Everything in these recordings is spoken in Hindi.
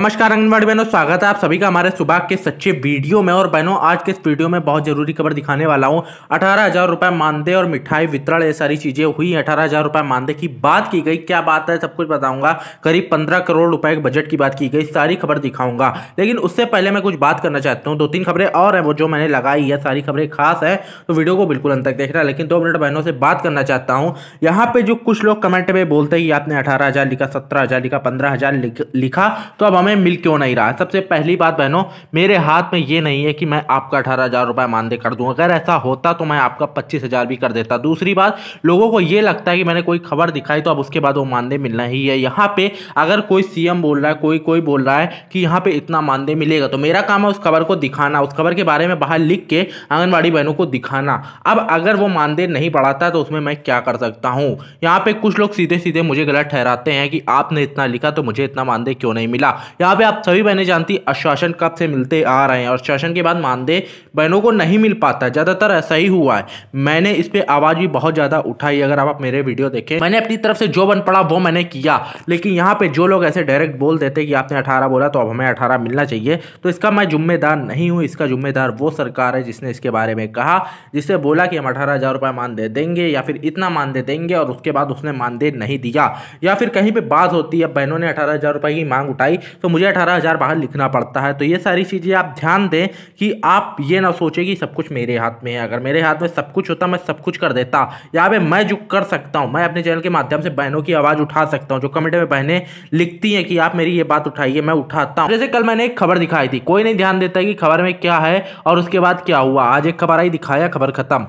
नमस्कार आंगनबाड़ी बहनों, स्वागत है आप सभी का हमारे सुबह के सच्चे वीडियो में। और बहनों, आज के इस वीडियो में बहुत जरूरी खबर दिखाने वाला हूं। 18,000 रुपए मानदेय और मिठाई वितरण, ये सारी चीजें हुई। 18,000 रुपए मानदेय की बात की गई, क्या बात है सब कुछ बताऊंगा। करीब 15 करोड़ रुपए के बजट की बात की गई, सारी खबर दिखाऊंगा। लेकिन उससे पहले मैं कुछ बात करना चाहता हूँ। 2-3 खबरें और है वो जो मैंने लगाई है, सारी खबरें खास है, तो वीडियो को बिल्कुल अंत तक देखना। लेकिन 2 मिनट बहनों से बात करना चाहता हूँ। यहाँ पे जो कुछ लोग कमेंट में बोलते हैं कि आपने 18,000 लिखा, 17,000 लिखा, 15,000 लिखा, तो अब हमें मिल क्यों नहीं रहा। सबसे पहली बात बहनों, मेरे हाथ में ये नहीं है कि मैं आपका 18,000 रुपए मानदेय कर दूं। अगर ऐसा होता तो मैं आपका 25,000 भी कर देता। दूसरी बात, लोगों को ये लगता है कि मैंने कोई खबर दिखाई तो अब उसके बाद वो मानदेय मिलना ही है। यहाँ पे अगर कोई सीएम बोल रहा है, कोई बोल रहा है कि यहाँ पे इतना मानदेय मिलेगा, तो मेरा काम है उस खबर को दिखाना, उस खबर के बारे में बाहर लिख के आंगनबाड़ी बहनों को दिखाना। अब अगर वो मानदेय नहीं बढ़ाता तो उसमें मैं क्या कर सकता हूँ। यहाँ पे कुछ लोग सीधे सीधे मुझे गलत ठहराते हैं कि आपने इतना लिखा तो मुझे इतना मानदेय क्यों नहीं मिला। यहाँ पे आप सभी बहनें जानती आश्वासन कब से मिलते आ रहे हैं और आश्वासन के बाद मानदेय बहनों को नहीं मिल पाता। ज्यादातर ऐसा ही हुआ है। मैंने इस पे आवाज भी बहुत ज्यादा उठाई। अगर आप मेरे वीडियो देखें, मैंने अपनी तरफ से जो बन पड़ा वो मैंने किया। लेकिन यहाँ पे जो लोग ऐसे डायरेक्ट बोल देते कि आपने 18 बोला तो अब हमें 18 मिलना चाहिए, तो इसका मैं जिम्मेदार नहीं हूं। इसका जिम्मेदार वो सरकार है जिसने इसके बारे में कहा, जिससे बोला कि हम 18,000 रुपए मानदेय देंगे या फिर इतना मानदेय देंगे, और उसके बाद उसने मानदेय नहीं दिया। या फिर कहीं पे बात होती है, बहनों ने 18,000 रुपए की मांग उठाई तो मुझे 18,000 बाहर लिखना पड़ता है। तो ये सारी चीजें आप ध्यान दें कि आप ये ना सोचें कि सब कुछ मेरे हाथ में है। अगर मेरे हाथ में सब कुछ होता मैं सब कुछ कर देता। यहाँ पे मैं जो कर सकता हूँ, मैं अपने चैनल के माध्यम से बहनों की आवाज उठा सकता हूँ। जो कमेंट में बहनें लिखती हैं कि आप मेरी ये बात उठाइए, मैं उठाता हूँ। जैसे कल मैंने एक खबर दिखाई थी, कोई नहीं ध्यान देता कि खबर में क्या है और उसके बाद क्या हुआ। आज एक खबर आई, दिखाया, खबर खत्म।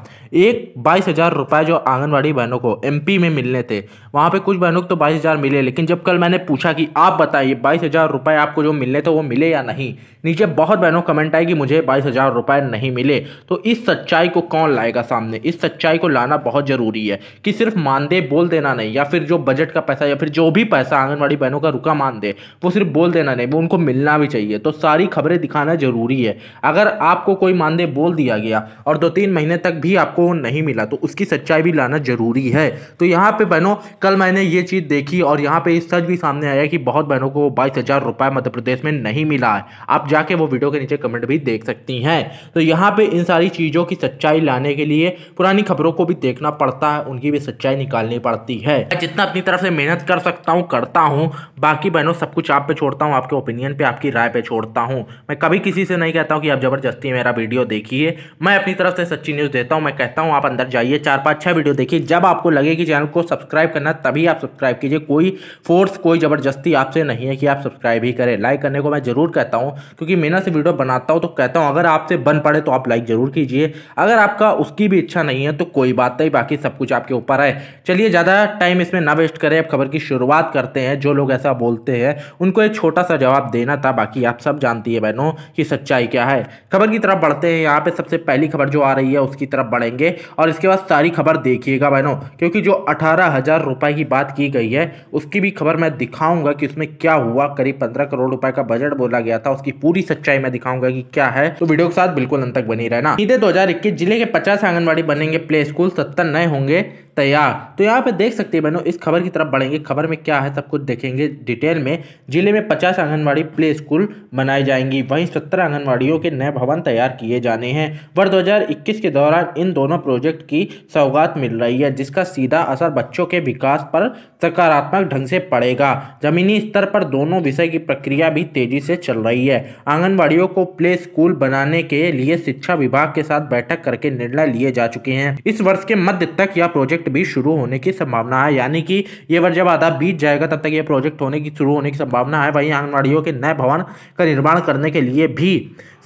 22,000 रुपए जो आंगनबाड़ी बहनों को एमपी में मिलने थे, वहां पे कुछ बहनों को तो 22,000 मिले। लेकिन जब कल मैंने पूछा कि आप बताइए 22,000 रुपए आपको जो मिलने थे वो मिले या नहीं, नीचे बहुत बहनों कमेंट आई कि मुझे 22,000 रुपए नहीं मिले। तो इस सच्चाई को कौन लाएगा सामने। इस सच्चाई को लाना बहुत जरूरी है कि सिर्फ मानदेय बोल देना नहीं, या फिर जो बजट का पैसा या फिर जो भी पैसा आंगनबाड़ी बहनों का रुका मानदेय, वो सिर्फ बोल देना नहीं, वो उनको मिलना भी चाहिए। तो सारी खबरें दिखाना जरूरी है। अगर आपको कोई मानदेय बोल दिया गया और 2-3 महीने तक भी आपको नहीं मिला तो उसकी सच्चाई भी लाना जरूरी है। तो यहाँ पे बहनों, कल मैंने ये चीज देखी और यहाँ पे सच भी सामने आया कि बहुत बहनों को 22,000 रुपए मध्य प्रदेश में नहीं मिला है। आप जाके वो वीडियो के नीचे कमेंट भी देख सकती हैं। तो यहाँ पे इन सारी चीजों की सच्चाई लाने के लिए पुरानी खबरों को भी देखना पड़ता है, उनकी भी सच्चाई निकालनी पड़ती है। जितना अपनी तरफ से मेहनत कर सकता हूँ करता हूँ। बाकी बहनों, सब कुछ आप पे छोड़ता हूँ, आपके ओपिनियन पे, आपकी राय पे छोड़ता हूँ। मैं कभी किसी से नहीं कहता हूँ कि आप जबरदस्ती मेरा वीडियो देखिए। मैं अपनी तरफ से सच्ची न्यूज देता हूँ। मैं कहता हूँ आप अंदर जाइए, 4-5-6 वीडियो देखिए। जब आपको लगे कि चैनल को सब्सक्राइब करना तभी आप सब्सक्राइब कीजिए। कोई फोर्स, कोई जबरदस्ती आपसे नहीं है कि आप सब्सक्राइब ही करें। लाइक करने को मैं जरूर कहता हूँ, क्योंकि मेहनत से वीडियो बनाता हूँ तो कहता हूँ अगर आपसे बन पड़े तो आप लाइक जरूर कीजिए। अगर आपका उसकी भी इच्छा नहीं है तो कोई बात नहीं, बाकी सब कुछ आपके ऊपर है। चलिए ज़्यादा टाइम इसमें ना वेस्ट करें, अब खबर की शुरुआत करते हैं। जो लोग ऐसा बोलते हैं उनको एक छोटा सा जवाब देना था, बाकी आप सब जानती है बहनों कि सच्चाई क्या है। खबर की तरफ बढ़ते हैं। यहाँ पे सबसे पहली खबर जो आ रही है उसकी तरफ बढ़ेंगे और इसके बाद सारी खबर देखिएगा बहनों, क्योंकि जो 18,000 रुपए की बात की गई है उसकी भी खबर मैं दिखाऊंगा कि उसमें क्या हुआ। करीब 15 करोड़ रुपए का बजट बोला गया था, उसकी पूरी सच्चाई मैं दिखाऊंगा कि क्या है। तो वीडियो के साथ बिल्कुल अंत तक बनी रहना। सीधे 2021 जिले के 50 आंगनबाड़ी बनेंगे प्ले स्कूल, 70 नए होंगे तैयार। तो यहाँ पे देख सकते हैं बहनों, इस खबर की तरफ बढ़ेंगे। खबर में क्या है सब कुछ देखेंगे डिटेल में। जिले में 50 आंगनबाड़ी प्ले स्कूल बनाई जाएंगी, वहीं 70 आंगनबाड़ियों के नए भवन तैयार किए जाने हैं। वर्ष 2021 के दौरान इन दोनों प्रोजेक्ट की सौगात मिल रही है, जिसका सीधा असर बच्चों के विकास पर सकारात्मक ढंग से पड़ेगा। जमीनी स्तर पर दोनों विषय की प्रक्रिया भी तेजी से चल रही है। आंगनबाड़ियों को प्ले स्कूल बनाने के लिए शिक्षा विभाग के साथ बैठक करके निर्णय लिए जा चुके हैं। इस वर्ष के मध्य तक यह प्रोजेक्ट भी शुरू होने की संभावना है, यानी कि ये वर्ष जब आधा बीत जाएगा तब तक ये प्रोजेक्ट शुरू होने की संभावना है। वहीं आंगनबाड़ियों के नए भवन का निर्माण करने के लिए भी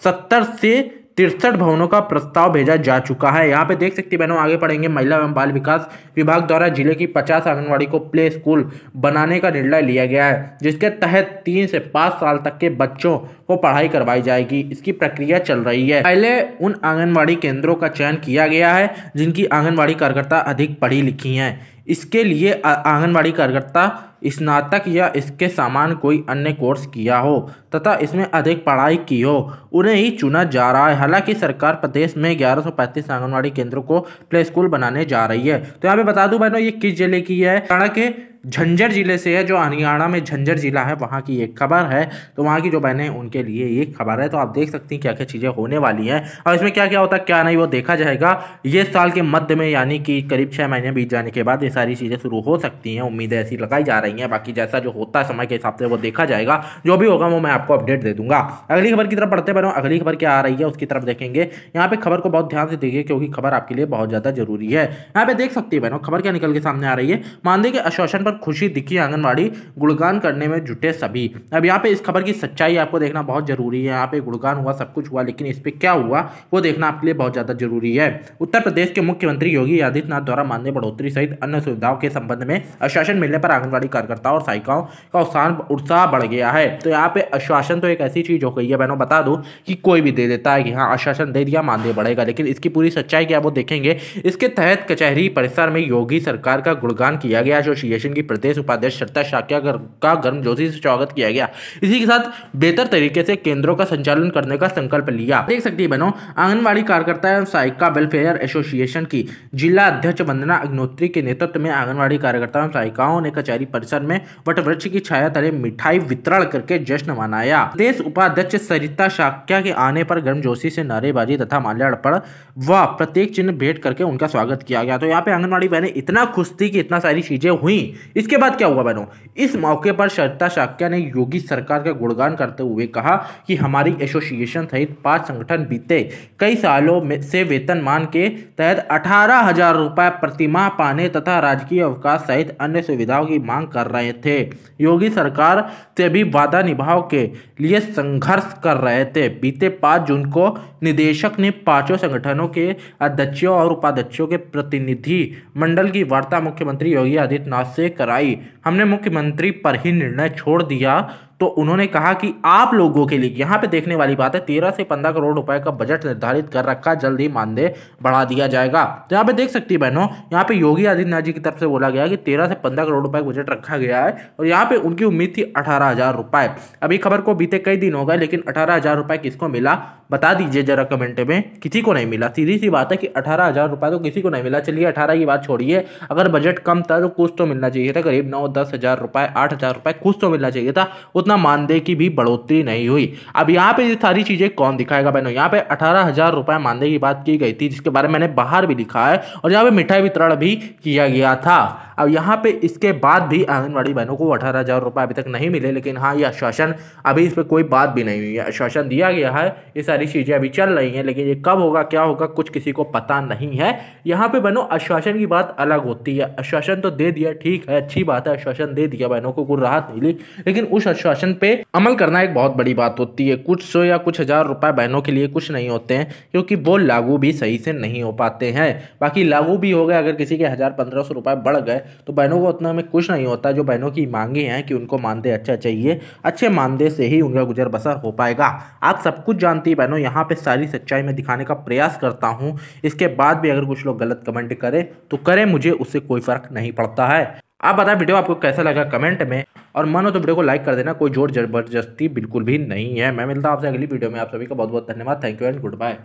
70 से 63 भवनों का प्रस्ताव भेजा जा चुका है। यहाँ पे देख सकती बहनों, आगे पढ़ेंगे। महिला एवं बाल विकास विभाग द्वारा जिले की 50 आंगनबाड़ी को प्ले स्कूल बनाने का निर्णय लिया गया है, जिसके तहत 3 से 5 साल तक के बच्चों को पढ़ाई करवाई जाएगी। इसकी प्रक्रिया चल रही है। पहले उन आंगनबाड़ी केंद्रों का चयन किया गया है जिनकी आंगनबाड़ी कार्यकर्ता अधिक पढ़ी लिखी हैं। इसके लिए आंगनबाड़ी कार्यकर्ता स्नातक या इसके समान कोई अन्य कोर्स किया हो तथा इसमें अधिक पढ़ाई की हो, उन्हें ही चुना जा रहा है। हालांकि सरकार प्रदेश में 1135 आंगनबाड़ी केंद्रों को प्ले स्कूल बनाने जा रही है। तो यहाँ पे बता दूं बहनों, ये किस जिले की है? हरियाणा के झंझर जिले से है। जो हरियाणा में झंझर जिला है वहाँ की एक खबर है। तो वहाँ की जो बहनें उनके लिए ये खबर है। तो आप देख सकती हैं क्या क्या चीज़ें होने वाली हैं और इसमें क्या क्या होता है क्या नहीं वो देखा जाएगा। ये साल के मध्य में यानी कि करीब 6 महीने बीत जाने के बाद ये सारी चीज़ें शुरू हो सकती हैं। उम्मीदें ऐसी लगाई जा रही हैं। बाकी जैसा जो होता है समय के हिसाब से वो देखा जाएगा। जो भी होगा वो मैं आपको अपडेट दे दूंगा। अगली खबर की तरफ बढ़ते बनो। अगली खबर क्या आ रही है उसकी तरफ देखेंगे। यहाँ पे खबर को बहुत ध्यान से देखिए क्योंकि खबर आपके लिए बहुत ज़्यादा जरूरी है। यहाँ पे देख सकती है बहनों, खबर क्या निकल के सामने आ रही है। मानदेय के आश्वासन पर खुशी दिखी, आंगनबाड़ी गुणगान करने में जुटे सभी। अब यहाँ पे इस खबर की सच्चाई आपको देखना बहुत जरूरी है। यहाँ पे गुणगान हुआ, सब कुछ हुआ, लेकिन इस पे क्या हुआ वो देखना आपके लिए बहुत ज्यादा जरूरी है। उत्तर प्रदेश के मुख्यमंत्री योगी आदित्यनाथ द्वारा मानदेय बढ़ोतरी सहित अन्य सुविधाओं के संबंध में आश्वासन मिलने पर आंगनबाड़ी कार्यकर्ताओं और सहायिकाओं का उत्साह बढ़ गया है। तो यहाँ पे आश्वासन तो एक ऐसी चीज हो गई है बहनों, बता दूं कि कोई भी दे देता है कि हाँ आश्वासन दे दिया मानदेय बढ़ेगा, लेकिन इसकी पूरी सच्चाई क्या वो देखेंगे। इसके तहत कचहरी परिसर में योगी सरकार का गुणगान किया गया। एसोसिएशन की प्रदेश उपाध्यक्ष श्रद्धा शाक्या का गर्मजोशी से स्वागत किया गया। इसी के साथ बेहतर तरीके से केंद्रों का संचालन करने का संकल्प लिया। देख सकती है बहनों, आंगनबाड़ी कार्यकर्ता एवं सहायिका वेलफेयर एसोसिएशन की जिला अध्यक्ष वंदना अग्निहोत्री के नेतृत्व में आंगनबाड़ी कार्यकर्ताओं सहायिकाओं ने कचहरी परिसर में वटवृक्ष की छाया तले मिठाई वितरण करके जश्न मनाया। प्रदेश उपाध्यक्ष सरिता शाक्या के आने पर गर्मजोशी से नारेबाजी तथा माल्यार्पण व प्रतीक चिन्ह भेंट करके उनका स्वागत किया गया। तो यहाँ पे आंगनबाड़ी बहनें इतना खुश थी कि इतना सारी चीजें हुई। इसके बाद क्या हुआ बहनों, इस मौके पर सरिता शाक्या ने योगी सरकार का गुणगान करते हुए कहा कि हमारी एसोसिएशन सहित 5 संगठन बीते कई सालों में से वेतनमान के तहत 18,000 रुपए प्रतिमाह पाने तथा राजकीय अवकाश सहित अन्य सुविधाओं की मांग कर रहे थे। योगी सरकार से भी वादा निभाव के लिए संघर्ष कर रहे थे। बीते 5 जून को निदेशक ने 5 संगठनों के अध्यक्षों और उपाध्यक्षों के प्रतिनिधि मंडल की वार्ता मुख्यमंत्री योगी आदित्यनाथ से कराई। हमने मुख्यमंत्री पर ही निर्णय छोड़ दिया। तो उन्होंने कहा कि आप लोगों के लिए यहाँ पे देखने वाली बात है, 13 से 15 करोड़ रुपए का बजट निर्धारित कर रखा, जल्द ही मानदेय बढ़ा दिया जाएगा। तो यहाँ पे देख सकती है बहनों, यहाँ पे योगी आदित्यनाथ जी की तरफ से बोला गया कि 13 से 15 करोड़ रुपए बजट रखा गया है और यहाँ पे उनकी उम्मीद थी 18,000 रुपए। अभी खबर को बीते कई दिन हो गए, लेकिन 18,000 रुपए किसको मिला बता दीजिए जरा कमेंट में। किसी को नहीं मिला। सीधी सी बात है कि 18,000 रुपए तो किसी को नहीं मिला। चलिए 18 की बात छोड़िए, अगर बजट कम था तो कुछ तो मिलना चाहिए था। करीब 9-10 हजार रुपए, 8,000 रुपए कुछ तो मिलना चाहिए था। उतना मानदेय की भी बढ़ोतरी नहीं हुई। अब यहाँ पे ये सारी चीजें कौन दिखाएगा बहनों। यहाँ पे 18,000 रुपए मानदेय की बात की गई थी, जिसके बारे में मैंने बाहर भी लिखा है, और यहाँ पे मिठाई वितरण भी किया गया था। अब यहाँ पे इसके बाद भी आंगनबाड़ी बहनों को 18,000 रुपए अभी तक नहीं मिले, लेकिन हाँ ये आश्वासन अभी इस पर कोई बात भी नहीं हुई है। आश्वासन दिया गया है, ये सारी चीजें अभी चल रही हैं, लेकिन ये कब होगा क्या होगा कुछ किसी को पता नहीं है। यहाँ पे बहनों आश्वासन की बात अलग होती है। आश्वासन तो दे दिया, ठीक है, अच्छी बात है, आश्वासन दे दिया, बहनों को कोई राहत मिली, लेकिन उस आश्वासन पे अमल करना एक बहुत बड़ी बात होती है। कुछ 100 या कुछ हजार रुपए बहनों के लिए कुछ नहीं होते हैं, क्योंकि वो लागू भी सही से नहीं हो पाते हैं। बाकी लागू भी हो गए, अगर किसी के 1,000-1,500 रुपए बढ़ गए तो बहनों को उतना में कुछ नहीं होता। जो बहनों की मांगे हैं कि उनको मानदेय अच्छा चाहिए, अच्छे मानदेय से ही उनका गुजर बसर हो पाएगा। आप सब कुछ जानती है बहनों, यहाँ पे सारी सच्चाई में दिखाने का प्रयास करता हूँ। इसके बाद भी अगर कुछ लोग गलत कमेंट करें तो करें, मुझे उससे कोई फर्क नहीं पड़ता है। आप बताएं वीडियो आपको कैसा लगा कमेंट में, और मानो तो वीडियो को लाइक कर देना, कोई जोर जबरदस्ती बिल्कुल भी नहीं है। मैं मिलता हूं आपसे अगली वीडियो में। आप सभी का बहुत बहुत धन्यवाद। Thank you and good bye.